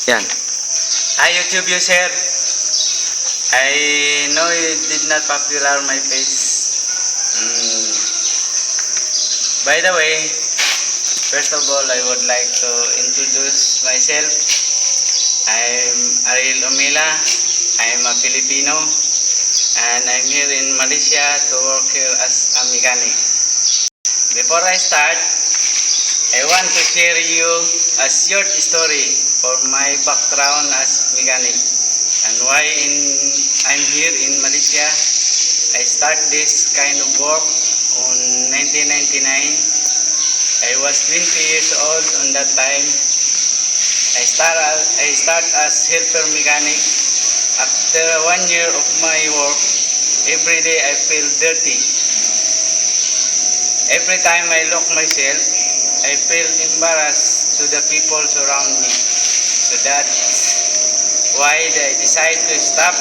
Yan. Hi YouTube user. I know you did not popular my face. By the way, first of all, I would like to introduce myself. I'm Ariel Omila. I'm a Filipino and I'm here in Malaysia to work here as a mechanic. Before I start, I want to share you a short story for my background as mechanic and why I'm here in Malaysia. I start this kind of work on 1999. I was 20 years old on that time. I start as helper mechanic. After 1 year of my work, every day I feel dirty. Every time I look myself, I feel embarrassed to the people surround me. So that's why I decided to stop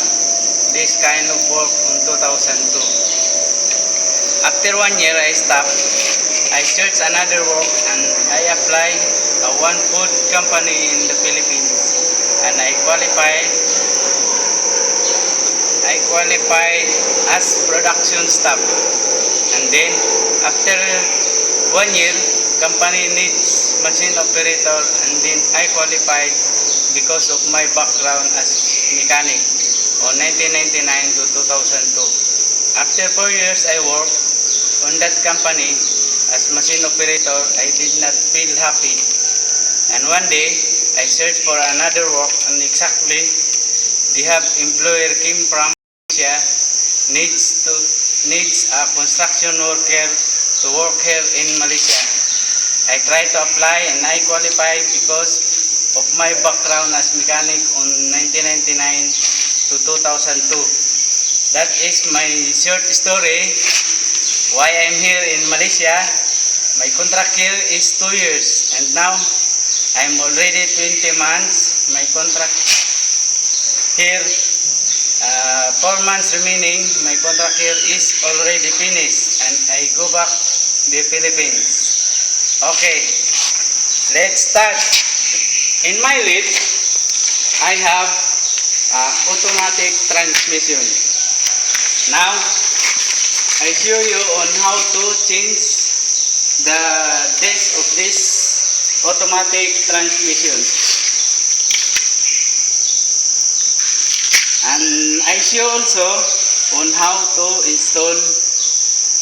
this kind of work in 2002. After 1 year I stopped. I searched another work and I applied a one food company in the Philippines and I qualified as production staff. And then after 1 year, company needs machine operator and then I qualified because of my background as mechanic on 1999 to 2002. After 4 years I worked on that company as machine operator. I did not feel happy. And one day I searched for another work and exactly they have employer came from Asia needs a construction worker to work here in Malaysia. I tried to apply and I qualified because of my background as mechanic on 1999 to 2002. That is my short story why I'm here in Malaysia. My contract here is 2 years and now I'm already 20 months. My contract here 4 months remaining. My contract here is already finished and I go back to the Philippines. Okay, let's start. In my lift, I have automatic transmission. Now, I show you on how to change the disc of this automatic transmission. And I show also on how to install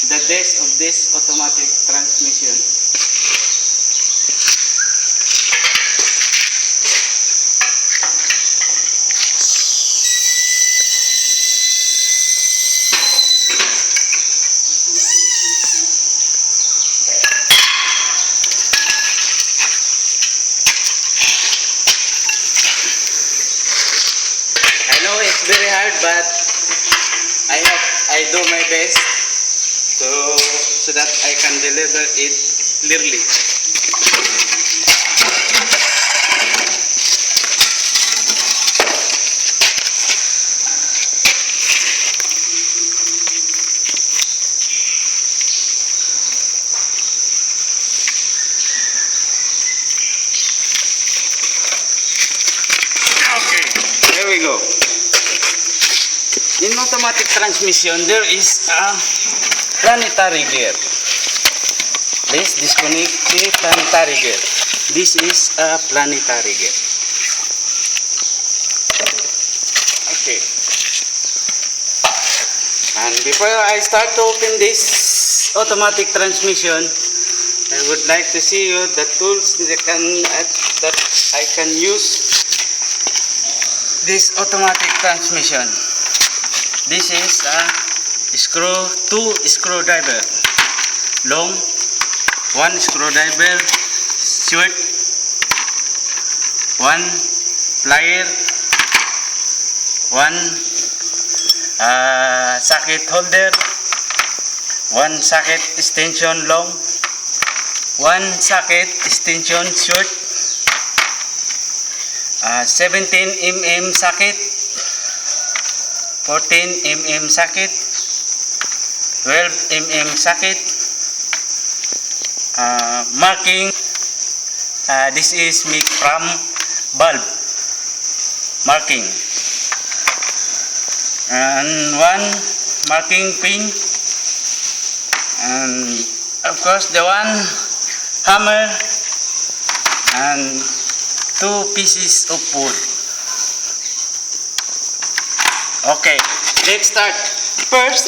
the disc of this automatic transmission. It's very hard, but I do my best so that I can deliver it clearly. Okay, here we go. In automatic transmission, there is a planetary gear. Let's disconnect the planetary gear. This is a planetary gear. Okay. And before I start to open this automatic transmission, I would like to see you the tools that I can use this automatic transmission. This is a two screwdriver, long, one screwdriver, short, one plier, one socket holder, one socket extension long, one socket extension short, 17 mm socket, 14 mm socket, 12 mm socket, marking This is make from bulb. marking. And one marking pin. And of course the one hammer and 2 pieces of wood. Okay, let's start. First,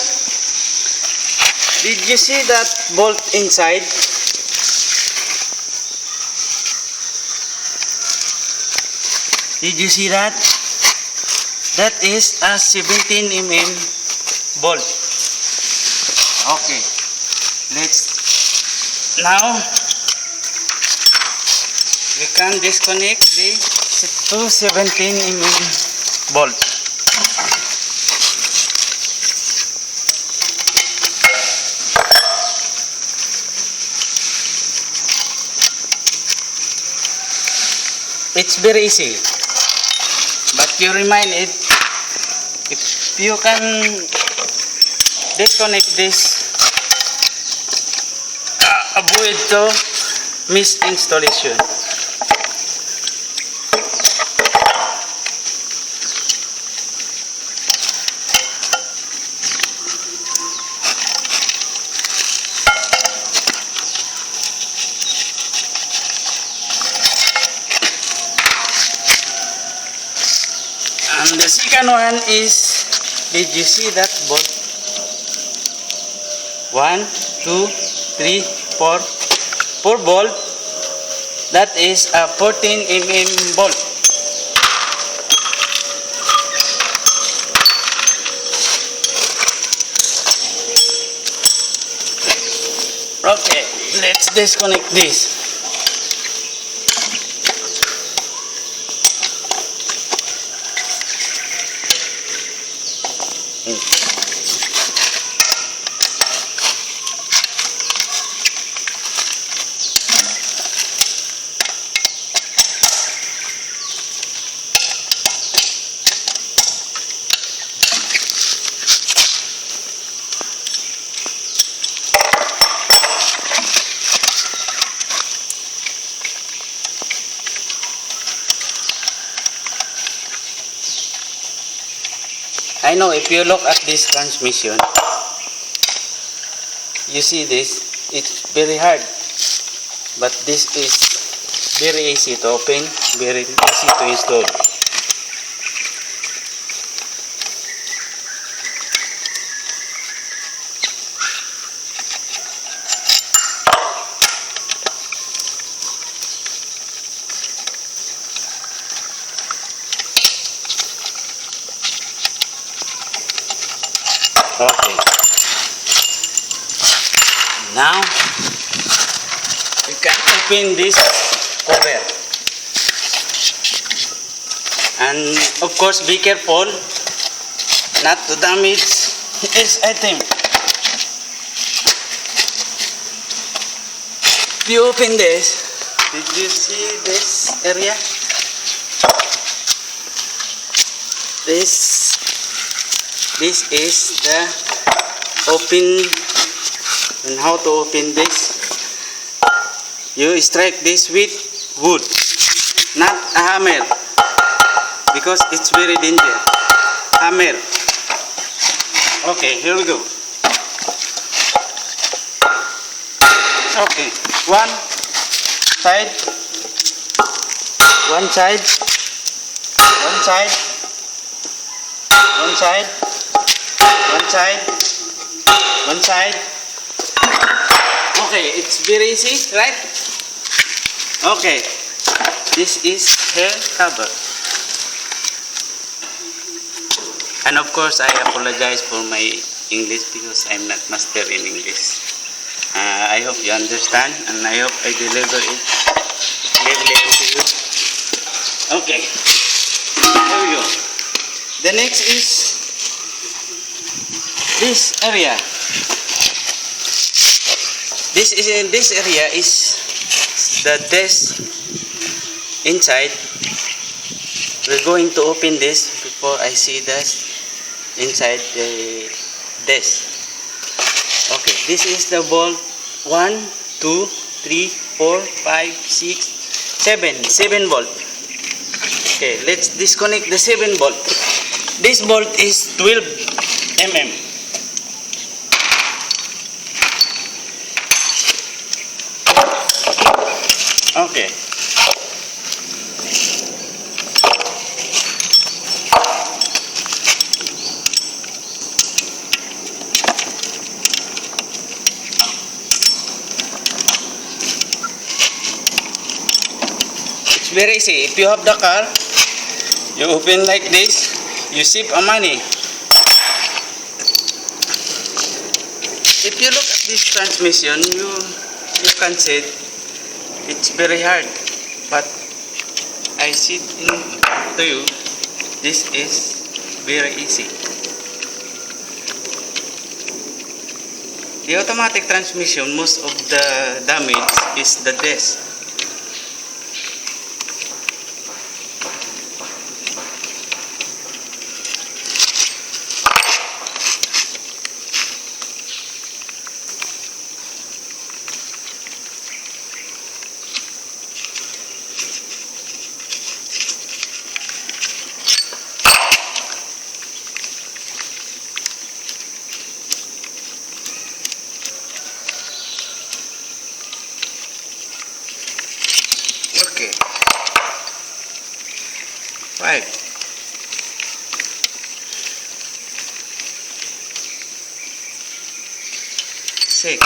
did you see that bolt inside? Did you see that? That is a 17 mm bolt. Okay, now we can disconnect the 17 mm bolt. It's very easy, but you remind it, if you can disconnect this, avoid to miss installation. And the second one is, did you see that bolt? 1, 2, 3, 4 bolt. That is a 14 mm bolt. Okay, let's disconnect this. I know if you look at this transmission, you see this, it's very hard, but this is very easy to open, very easy to install. Okay. Now you can open this cover, and of course be careful not to damage this item. If you open this, did you see this area? This is the open, and how to open this. You strike this with wood, not a hammer, because it's very dangerous. Hammer. Okay, here we go. Okay, one side, one side, one side, one side, one side, one side. Okay, it's very easy, right? Okay, this is her cover. And of course, I apologize for my English because I'm not master in English. I hope you understand, and I hope I deliver it clearly to you. Okay, here we go. The next is this area. This area is the desk inside. We're going to open this before I see this inside the desk. Okay, this is the bolt. 1, 2, 3, 4, 5, 6, 7 bolt. Okay, let's disconnect the 7 volt. This bolt is 12 mm. Okay. It's very easy. If you have the car, you open like this, you save a money. If you look at this transmission, you can see it's very hard. But I see to you, this is very easy. The automatic transmission, most of the damage is the disc. Okay. 5. 6.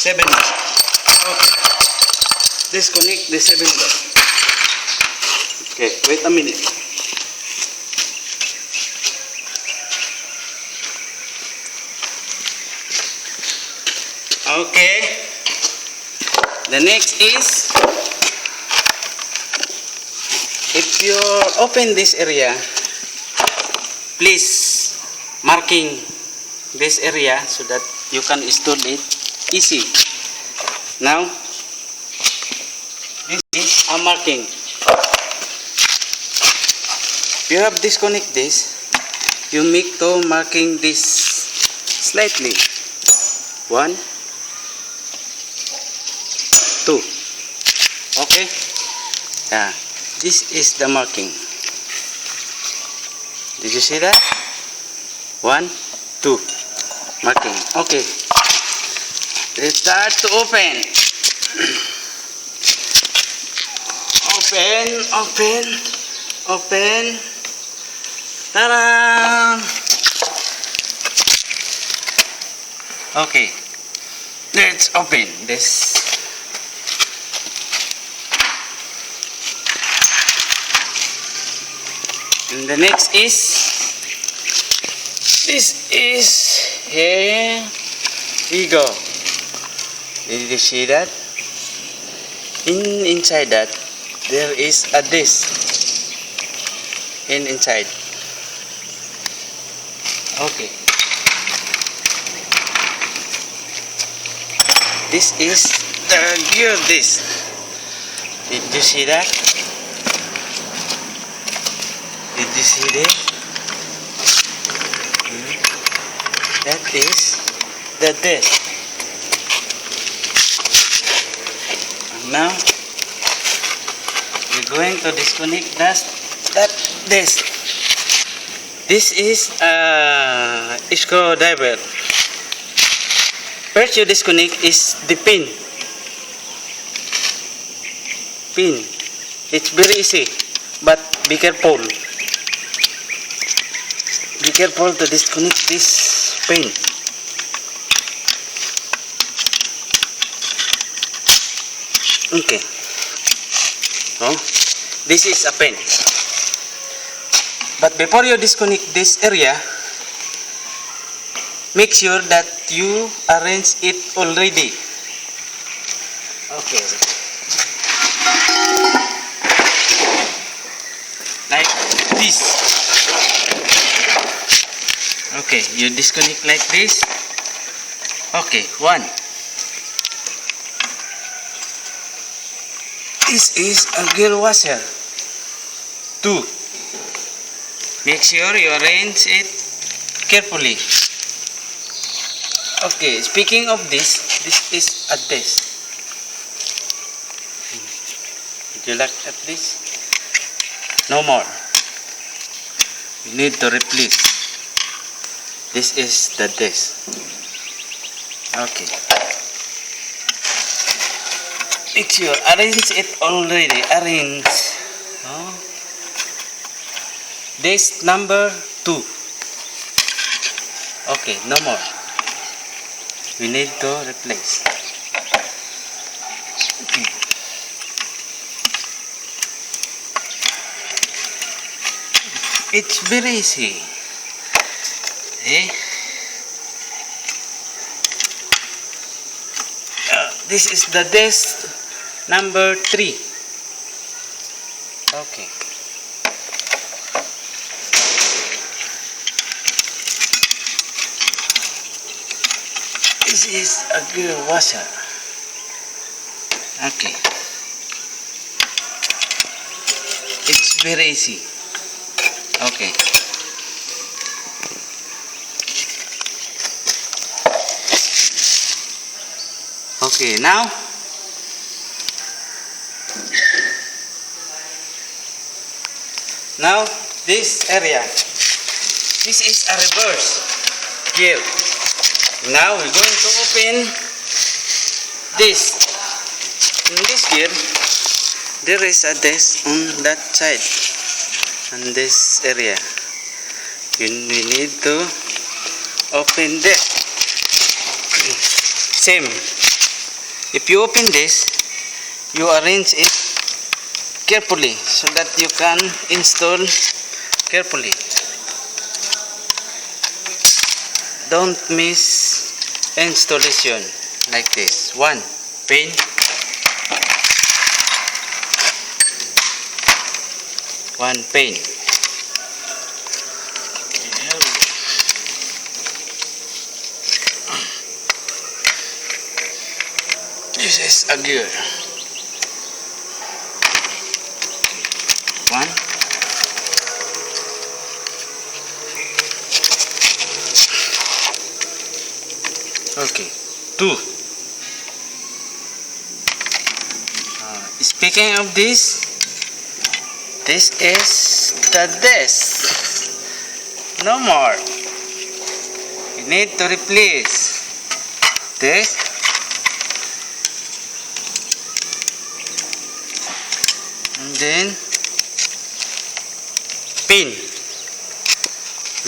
7. Okay. Disconnect the 7 volt. Okay, wait a minute. Okay, the next is, if you open this area, please marking this area so that you can install it easy. Now, this is a marking. If you have disconnect this, you make to marking this slightly. 1, 2. Okay. Yeah. This is the marking. Did you see that? 1, 2. Marking. Okay. Let's start to open. Open. Ta-da! Okay. Let's open this. And the next is, this is, here we go. Did you see that? Inside that, there is a disc. Inside. Okay. This is the gear disc. Did you see that? Did you see this? That is the disc. Now we're going to disconnect that disc. This is a screwdriver. First you disconnect is the pin. It's very easy, but be careful. Be careful to disconnect this pin. Okay. So, this is a pin. But before you disconnect this area, make sure that you arrange it already. Okay. Like this. Okay, you disconnect like this. Okay, 1. This is a gear washer. 2. Make sure you arrange it carefully. Okay, speaking of this is a desk. Would you look at this? No more. You need to replace. This is the desk. Okay. Make sure arrange it already. Arrange. Oh. Desk number 2. Okay, no more. We need to replace. It's very easy. See? This is the desk number 3. Okay. This is a gear washer. Okay. It's very easy. Okay. Okay, now this area. This is a reverse gear. Now we're going to open this. In this gear, there is a desk on that side, on this area. We need to open this. Same. If you open this, you arrange it carefully so that you can install carefully. Don't miss installation like this. One pin, one pin. This is a gear. One. Okay. 2. Speaking of this is the desk. No more. You need to replace this. And then pin.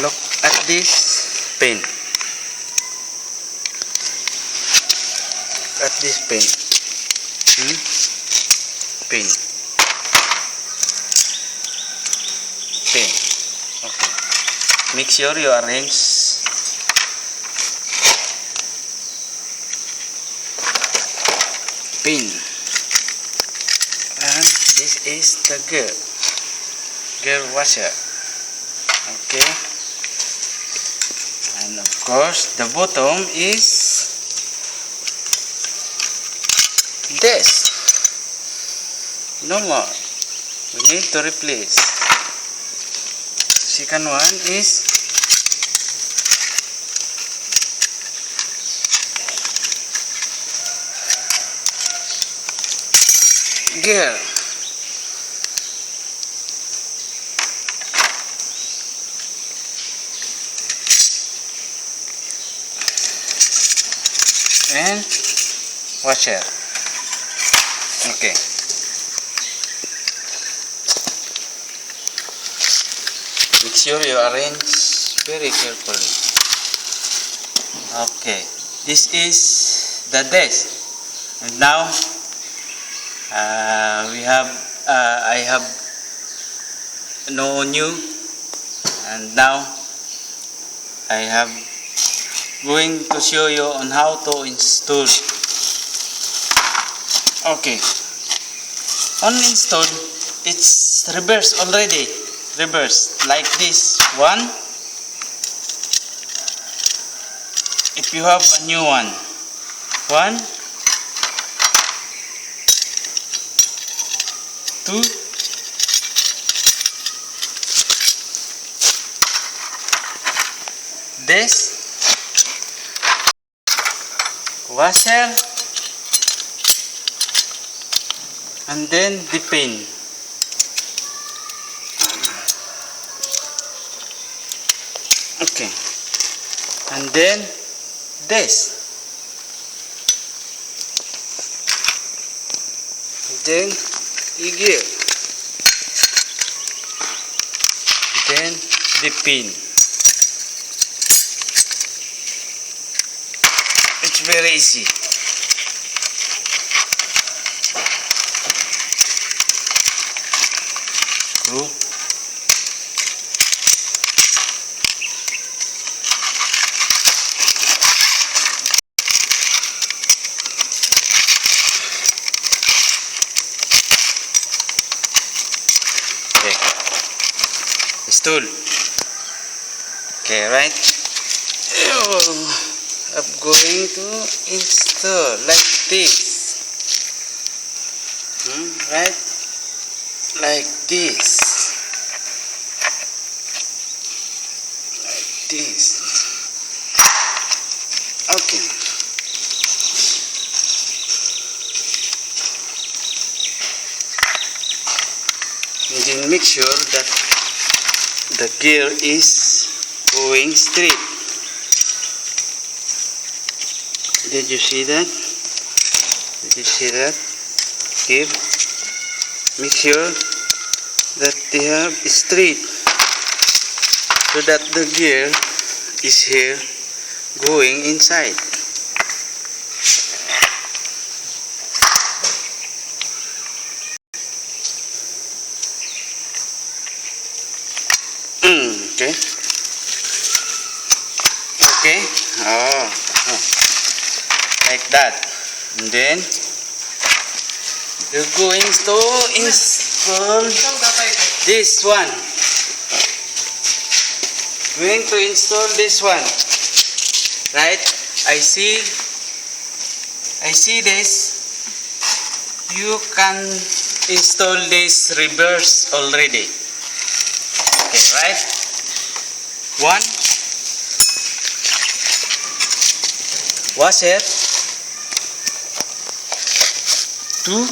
Look at this pin. At this pin. Pin. Pin. Okay. Make sure you arrange pin. And this is the gear washer. Okay. And of course the bottom is this. No more. We need to replace. Second one is gear. And washer. Okay. Make sure you arrange very carefully. Okay. This is the desk. And now I have no new, and now I have going to show you on how to install. Okay, on install, it's reverse already. Reverse like this one. If you have a new one, 2, 3, this washer, and then the pin. Okay, and then this, then the gear, then the pin. It's very easy. Screw. Okay. Stool. Okay, right? I'm going to install like this. Right? Like this. Like this. Okay. And then make sure that the gear is going straight. Did you see that? Did you see that? Here. Make sure that they are straight so that the gear is here going inside. Okay. Okay. Oh. Like that. And then you're going to install this one. Going to install this one. Right? I see this. You can install this reverse already. Okay, right? One washer, two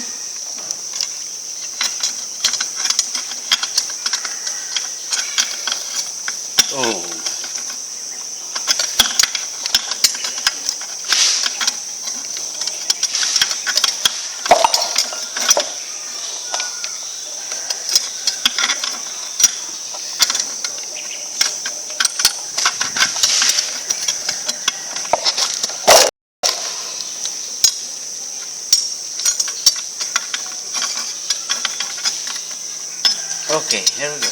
okay, here we go.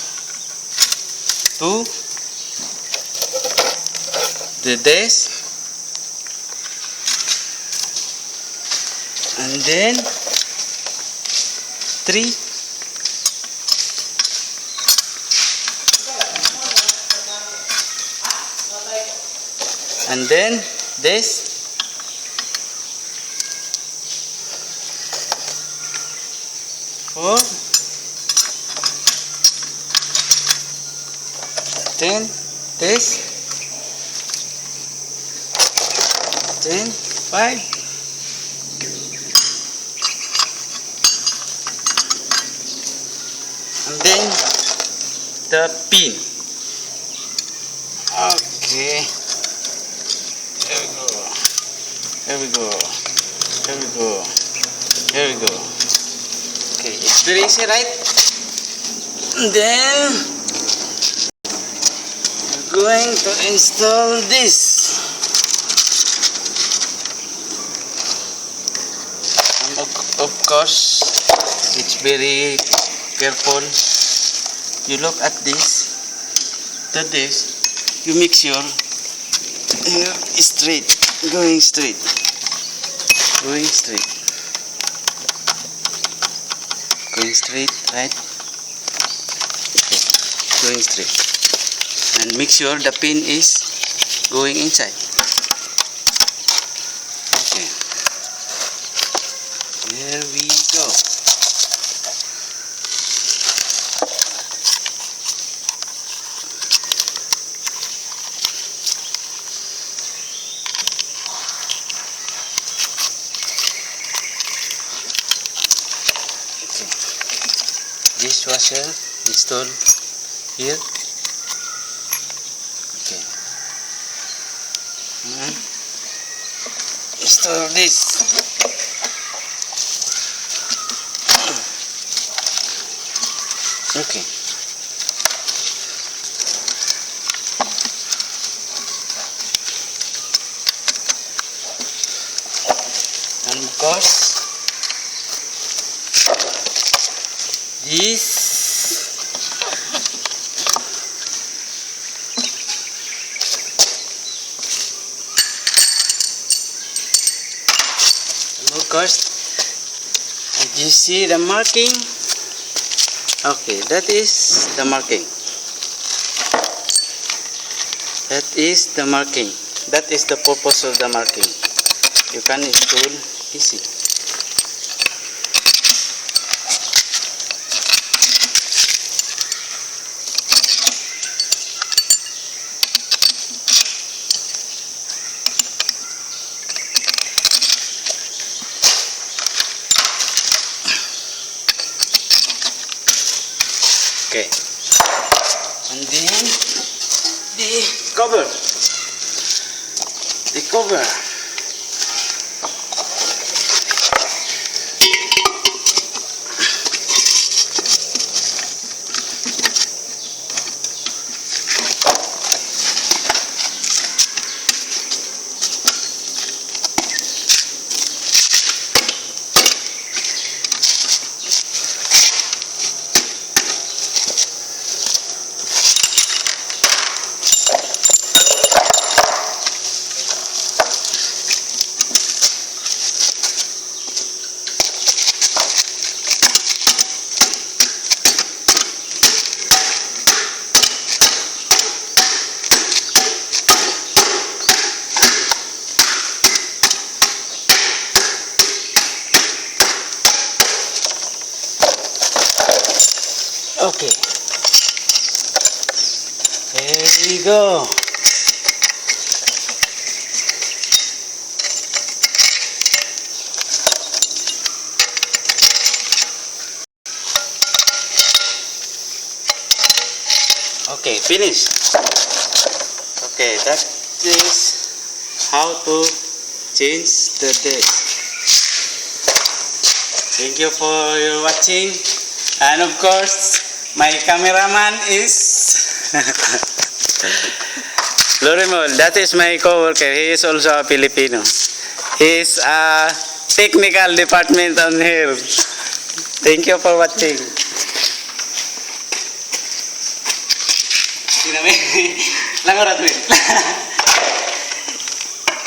Two, this, and then three, and then this, four, then this, then five, and then the pin. Okay, here we go, here we go, here we go, here we go. Okay, it's very easy, right? And then we're going to install this. And of course, it's very careful. You look at this, you make sure here is straight, going straight, going straight, going straight, right? Okay, going straight, and make sure the pin is going inside. Okay, there we go. dishwasher installed here. Okay. Install this. Okay. And of course, this and of course, did you see the marking? Okay, that is the marking. That is the marking. That is the purpose of the marking. You can install easy. Okay, and then the cover. The cover. Okay, there we go. Okay, finish. Okay, that is how to change the desk. Thank you for your watching, and of course my cameraman is Lorimol. That is my co-worker. He is also a Filipino. He is a technical department on here. Thank you for watching. Langor at